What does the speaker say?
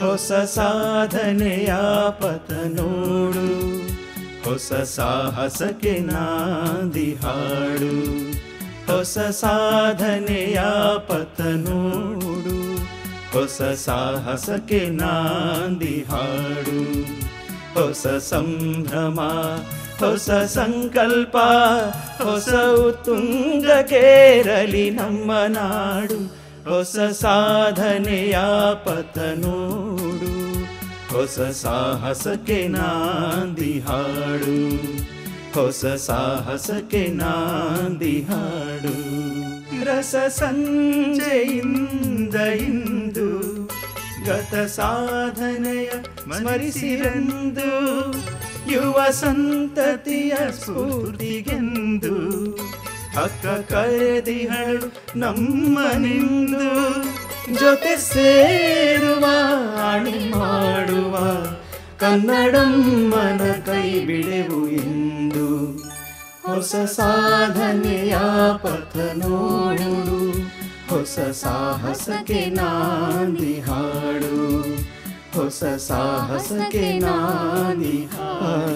ಹೊಸ ಸಾಧನೆಯ ಪಥ ನೋಡು, ಹೊಸ ಸಾಹಸಕ್ಕೆ ನಾಂದಿ ಹಾಡು. ಹೊಸ ಸಾಧನೆಯ ಪಥ ನೋಡು, ಹೊಸ ಸಾಹಸಕ್ಕೆ ನಾಂದಿ ಹಾಡು. ಹೊಸ ಸಂಭ್ರಮ, ಹೊಸ ಸಂಕಲ್ಪ, ಹೊಸ ಉತ್ತುಂಗಕ್ಕೇರಲಿ ನಮ್ಮ ನಾಡು. ಹೊಸ ಸಾಧನೆಯ ಪಥ ನೋಡು, ಹೊಸ ಸಾಹಸಕ್ಕೆ ನಾಂದಿ ಹಾಡು. ಹೊಸ ಸಾಹಸಕ್ಕೆ ನಾಂದಿ ಹಾಡು. ರಸ ಸಂಜೆಯಿಂದ ಇಂದು ಗತ ಸಾಧನೆಯ ಸ್ಮರಿಸಿರೆಂದು, ಯುವ ಸಂತತಿಯ ಸ್ಫೂರ್ತಿಗೆಂದು ಅಕ್ಕ ಕರೆದಿಹಳು ನಮ್ಮನಿಂದು. ಜೊತೆ ಸೇರುವ ಅಣಿ ಮಾಡುವ ಕನ್ನಡಮ್ಮನ ಕೈ ಬಿಡೆವು ಎಂದು. ಹೊಸ ಸಾಧನೆಯ ಪಥ ನೋಡು, ಹೊಸ ಸಾಹಸಕ್ಕೆ ನಾಂದಿ ಹಾಡು. ಹೊಸ ಸಾಹಸಕ್ಕೆ ನಾಂದಿ ಹಾಡು.